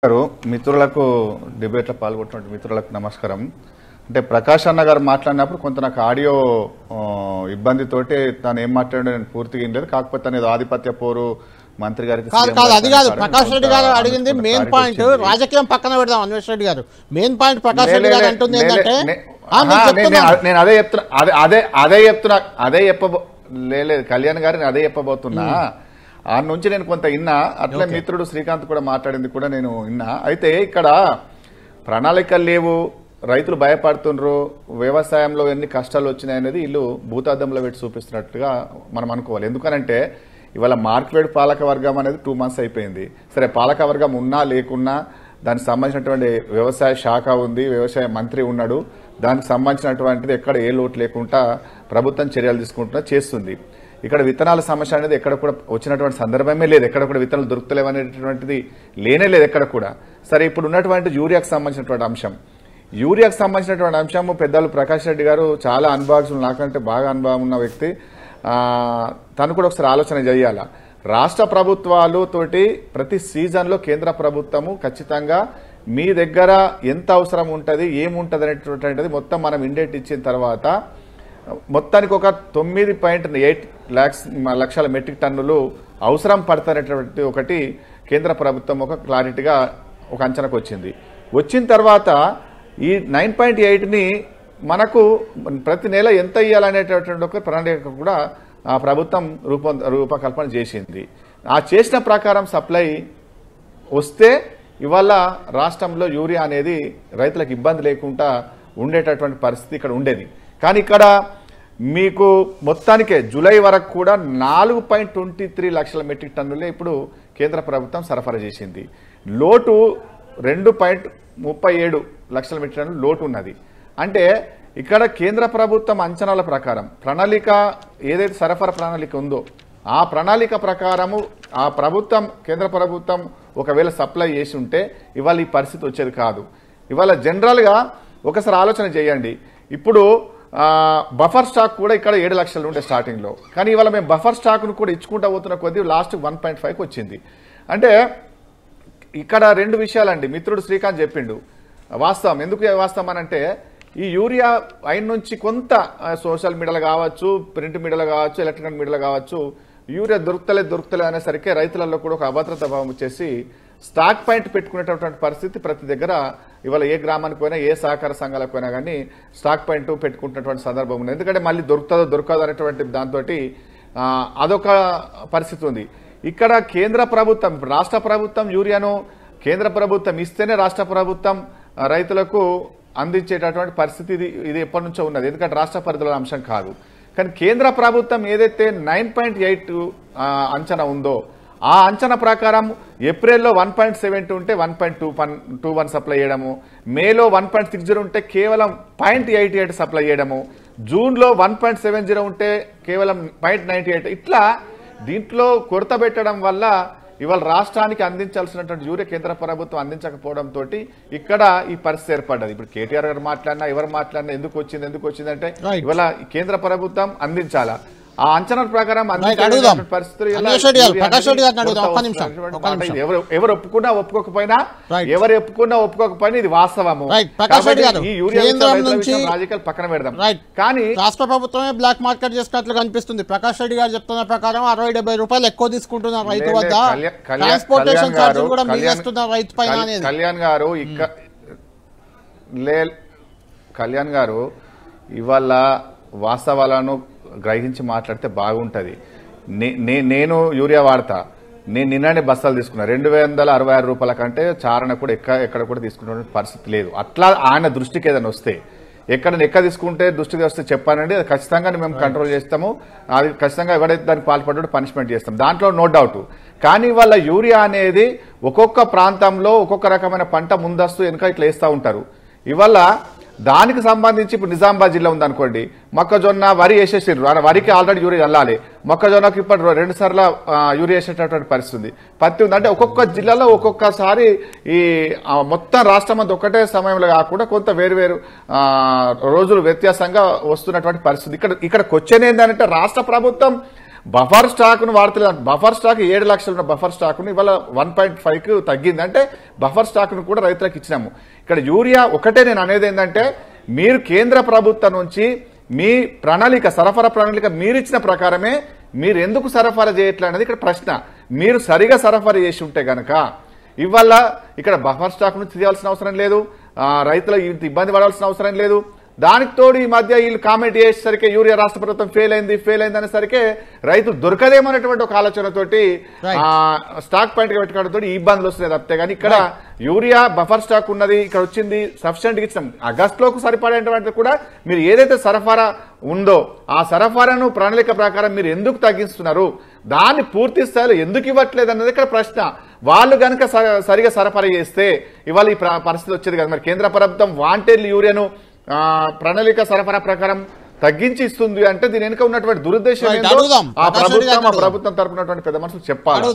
గారు మిత్రులకు డిబేట్లో పాల్గొంటున్న మిత్రులకు నమస్కారం. అంటే ప్రకాష్ అన్న గారు మాట్లాడినప్పుడు కొంత నాకు ఆడియో ఇబ్బందితోటి తాను ఏం మాట్లాడో నేను పూర్తిగా వినలేదు. కాకపోతే తను ఆధిపత్య పోరు మంత్రి గారికి అది కాదు. ప్రకాష్ రెడ్డి గారు అడిగింది మెయిన్ పాయింట్. రాజకీయం పక్కన పెడదాం. అన్వేష్ రెడ్డి గారు మెయిన్ పాయింట్ ప్రకాష్ రెడ్డి గారు అంటుంది ఏంటంటే నేను అదే చెప్పలేదు కళ్యాణ్ గారిని అదే చెప్పబోతున్నా. ఆ నుంచి నేను కొంత విన్నా. అట్లే మిత్రుడు శ్రీకాంత్ కూడా మాట్లాడింది కూడా నేను విన్నా. అయితే ఇక్కడ ప్రణాళికలు లేవు, రైతులు భయపడుతుండ్రు, వ్యవసాయంలో ఎన్ని కష్టాలు వచ్చినాయనేది వీళ్ళు భూతార్థంలో పెట్టి చూపిస్తున్నట్టుగా మనం అనుకోవాలి. ఎందుకనంటే ఇవాళ మార్కెట్ పాలక వర్గం అనేది 2 months అయిపోయింది. సరే, పాలక వర్గం ఉన్నా లేకున్నా దానికి సంబంధించినటువంటి వ్యవసాయ శాఖ ఉంది, వ్యవసాయ మంత్రి ఉన్నాడు. దానికి సంబంధించినటువంటిది ఎక్కడ ఏ లోటు లేకుండా ప్రభుత్వం చర్యలు తీసుకుంటున్నా చేస్తుంది. ఇక్కడ విత్తనాల సమస్య అనేది ఎక్కడ కూడా వచ్చినటువంటి సందర్భమే లేదు. ఎక్కడ కూడా విత్తనాలు దొరుకుతలేవు అనేటువంటిది లేనే లేదు ఎక్కడ కూడా. సరే, ఇప్పుడు ఉన్నటువంటి యూరియాకు సంబంధించినటువంటి అంశం, యూరియాకు సంబంధించినటువంటి అంశము పెద్దలు ప్రకాష్ రెడ్డి గారు చాలా అనుభవజ్ఞులు, నాకంటే బాగా అనుభవం ఉన్న వ్యక్తి. తను కూడా ఒకసారి ఆలోచన చేయాల. రాష్ట్ర ప్రభుత్వాలు తోటి ప్రతి సీజన్లో కేంద్ర ప్రభుత్వము ఖచ్చితంగా మీ దగ్గర ఎంత అవసరం ఉంటుంది, ఏముంటుంది అనేటువంటిది మొత్తం మనం ఇండేట్ ఇచ్చిన తర్వాత మొత్తానికి ఒక 9.8 లక్షల మెట్రిక్ టన్నులు అవసరం పడతారనేటువంటి ఒకటి కేంద్ర ప్రభుత్వం ఒక క్లారిటీగా ఒక అంచనాకు వచ్చింది. వచ్చిన తర్వాత ఈ 9.8ని మనకు ప్రతి నెల ఎంత ఇవ్వాలనేటటువంటి ఒక ప్రణాళిక కూడా ఆ ప్రభుత్వం రూపకల్పన చేసింది. ఆ చేసిన ప్రకారం సప్లై వస్తే ఇవాళ రాష్ట్రంలో యూరియా అనేది రైతులకు ఇబ్బంది లేకుండా ఉండేటటువంటి పరిస్థితి ఇక్కడ ఉండేది. కానీ ఇక్కడ మీకు మొత్తానికే జూలై వరకు కూడా 4.23 లక్షల మెట్రిక్ టన్నులే ఇప్పుడు కేంద్ర ప్రభుత్వం సరఫరా చేసింది. లోటు 2.37 లక్షల మెట్రిక్ టన్నులు లోటు ఉన్నది. అంటే ఇక్కడ కేంద్ర ప్రభుత్వం అంచనాల ప్రకారం ప్రణాళిక ఏదైతే సరఫరా ప్రణాళిక ఉందో ఆ ప్రణాళిక ప్రకారము ఆ ప్రభుత్వం కేంద్ర ప్రభుత్వం ఒకవేళ సప్లై చేసి ఉంటే ఇవాళ ఈ పరిస్థితి వచ్చేది కాదు. ఇవాళ జనరల్గా ఒకసారి ఆలోచన చేయండి. ఇప్పుడు బఫర్ స్టాక్ కూడా ఇక్కడ 7 లక్షలు ఉండే స్టార్టింగ్లో, కానీ ఇవాళ మేము బఫర్ స్టాక్ను కూడా ఇచ్చుకుంటూ పోతున్న కొద్దీ లాస్ట్ 1.5కి వచ్చింది. అంటే ఇక్కడ 2 విషయాలండి. మిత్రుడు శ్రీకాంత్ చెప్పిండు వాస్తవం. ఎందుకు వాస్తవం అనంటే ఈ యూరియా అయిన నుంచి కొంత సోషల్ మీడియాలో కావచ్చు, ప్రింట్ మీడియాలో కావచ్చు, ఎలక్ట్రానిక్ మీడియాలో కావచ్చు, యూరియా దొరుకుతలే అనేసరికి రైతులలో కూడా ఒక అభద్రతా భావం వచ్చేసి స్టాక్ పాయింట్ పెట్టుకునేటటువంటి పరిస్థితి ప్రతి దగ్గర ఇవాళ ఏ గ్రామానికి పోయినా ఏ సహకార సంఘాలకు పోయినా కానీ స్టాక్ పాయింట్ పెట్టుకుంటున్నటువంటి సందర్భం ఉంది. ఎందుకంటే మళ్ళీ దొరకదు అనేటువంటి దాంతో అదొక పరిస్థితి ఉంది. ఇక్కడ కేంద్ర ప్రభుత్వం రాష్ట్ర ప్రభుత్వం యూరియాను కేంద్ర ప్రభుత్వం ఇస్తేనే రాష్ట్ర ప్రభుత్వం రైతులకు అందించేటటువంటి పరిస్థితి ఇది ఎప్పటి నుంచో ఉన్నది. ఎందుకంటే రాష్ట్ర పరిధిలో అంశం కాదు. కానీ కేంద్ర ప్రభుత్వం ఏదైతే 9.8 అంచనా ఉందో ఆ అంచనా ప్రకారం ఏప్రిల్లో 1.72 ఉంటే 1.21 సప్లై చేయడము, మేలో 1.60 ఉంటే కేవలం 0.88 సప్లై చేయడము, జూన్లో 1.70 ఉంటే కేవలం 0.98. ఇట్లా దీంట్లో కొరత పెట్టడం వల్ల ఇవాళ రాష్ట్రానికి అందించాల్సినటువంటి యూరియా కేంద్ర ప్రభుత్వం అందించకపోవడంతో ఇక్కడ ఈ పరిస్థితి ఏర్పడ్డది. ఇప్పుడు కేటీఆర్ గారు మాట్లాడినా ఎవరు మాట్లాడినా ఎందుకు వచ్చింది అంటే ఇవాళ కేంద్ర ప్రభుత్వం అందించాలా, ఆ అంచనా ప్రకారం పరిస్థితులు ఎవరు ఒప్పుకున్నా ఒప్పుకోకపోయినా ఇది వాస్తవము. రాజకీయాలు పక్కన పెడదాం. కానీ రాష్ట్ర ప్రభుత్వమే బ్లాక్ మార్కెట్ చేసినట్లు కనిపిస్తుంది. ప్రకాష్ రెడ్డి గారు చెప్తున్న ప్రకారం 60-70 రూపాయలు ఎక్కువ తీసుకుంటున్నారు రైతు వద్ద. ట్రాన్స్పోర్టేషన్ ఛార్జీలు కూడా మింగేస్తున్నారు రైతు పైన. కళ్యాణ్ గారు ఇవాళ వాస్తవాలను గ్రహించి మాట్లాడితే బాగుంటుంది. నేను యూరియా వాడతా. నేను నిన్ననే బస్తాలు తీసుకున్నా. 266 రూపాయల కంటే చారణ కూడా ఎక్కడ కూడా తీసుకునే పరిస్థితి లేదు. అట్లా ఆయన దృష్టికి ఏదైనా వస్తే ఎక్కడ తీసుకుంటే దృష్టికి వస్తే చెప్పానండి, అది ఖచ్చితంగా మేము కంట్రోల్ చేస్తాము. అది ఖచ్చితంగా ఎవరైతే దానికి పాల్పడ్డాడో పనిష్మెంట్ చేస్తాం, దాంట్లో నో డౌట్. కానీ వాళ్ళ యూరియా అనేది ఒక్కొక్క ప్రాంతంలో ఒక్కొక్క రకమైన పంట ముందస్తు వెనుక ఇట్లా వేస్తూ ఉంటారు. ఇవాళ దానికి సంబంధించి ఇప్పుడు నిజామాబాద్ జిల్లా ఉందనుకోండి, మొక్కజొన్న వరి వేసేసారు. వరికి ఆల్రెడీ యూరియా వెళ్ళాలి. మొక్కజొన్నకు ఇప్పుడు 2 సార్లు యూరియా వేసేటటువంటి పరిస్థితి ఉంది. పత్తి ఉంది. అంటే ఒక్కొక్క జిల్లాలో ఒక్కొక్కసారి ఈ మొత్తం రాష్ట్రం అంతా ఒకటే సమయంలో కాకుండా కొంత వేరు రోజులు వ్యత్యాసంగా వస్తున్నటువంటి పరిస్థితి. ఇక్కడికి వచ్చేది ఏంటంటే రాష్ట్ర ప్రభుత్వం బఫర్ స్టాక్ ను వాడతలేదు. బఫర్ స్టాక్ 7 లక్షలు ఉన్న బఫర్ స్టాక్ ను ఇవాళ 1.5 తగ్గింది. అంటే బఫర్ స్టాక్ ను కూడా రైతులకు ఇచ్చినాము. ఇక్కడ యూరియా ఒకటే నేను అనేది ఏంటంటే, మీరు కేంద్ర ప్రభుత్వం నుంచి మీ ప్రణాళిక సరఫరా ప్రణాళిక మీరు ఇచ్చిన ప్రకారమే మీరు ఎందుకు సరఫరా చేయట్లేదు అనేది ఇక్కడ ప్రశ్న. మీరు సరిగా సరఫరా చేసి ఉంటే గనక ఇవాళ ఇక్కడ బఫర్ స్టాక్ నుంచి తీయాల్సిన అవసరం లేదు, రైతులు ఇంత ఇబ్బంది పడాల్సిన అవసరం లేదు. దానికి తోడు ఈ మధ్య వీళ్ళు కామెంట్ చేసేసరికి యూరియా రాష్ట్ర ప్రభుత్వం ఫెయిల్ అయింది అనేసరికి రైతులు దొరకదేమనేటువంటి ఒక ఆలోచనతోటి స్టాక్ పాయింట్ గా పెట్టుకోవడంతో ఈ ఇబ్బందులు వస్తున్నాయి తప్పితే. కానీ ఇక్కడ యూరియా బఫర్ స్టాక్ ఉన్నది, ఇక్కడ వచ్చింది సఫిషియెంట్ గా ఇచ్చినాం. ఆగస్టులోకి సరిపడేటువంటి కూడా మీరు ఏదైతే సరఫరా ఉందో ఆ సరఫరాను ప్రణాళిక ప్రకారం మీరు ఎందుకు తగ్గిస్తున్నారు, దాన్ని పూర్తి స్థాయిలో ఎందుకు ఇవ్వట్లేదు అన్నది ఇక్కడ ప్రశ్న. వాళ్ళు కనుక సరిగా సరఫరా చేస్తే ఇవాళ ఈ పరిస్థితి వచ్చేది కదా. మరి కేంద్ర ప్రభుత్వం వాంటెడ్ యూరియాను ప్రణాళిక సరఫరా ప్రకారం తగ్గించి ఇస్తుంది అంటే దీని వెనుక ఉన్నటువంటి దురుద్దేశం ఏంటో ఆ ప్రభుత్వం తరపునటువంటి పెద్ద మనుషులు చెప్పాలి.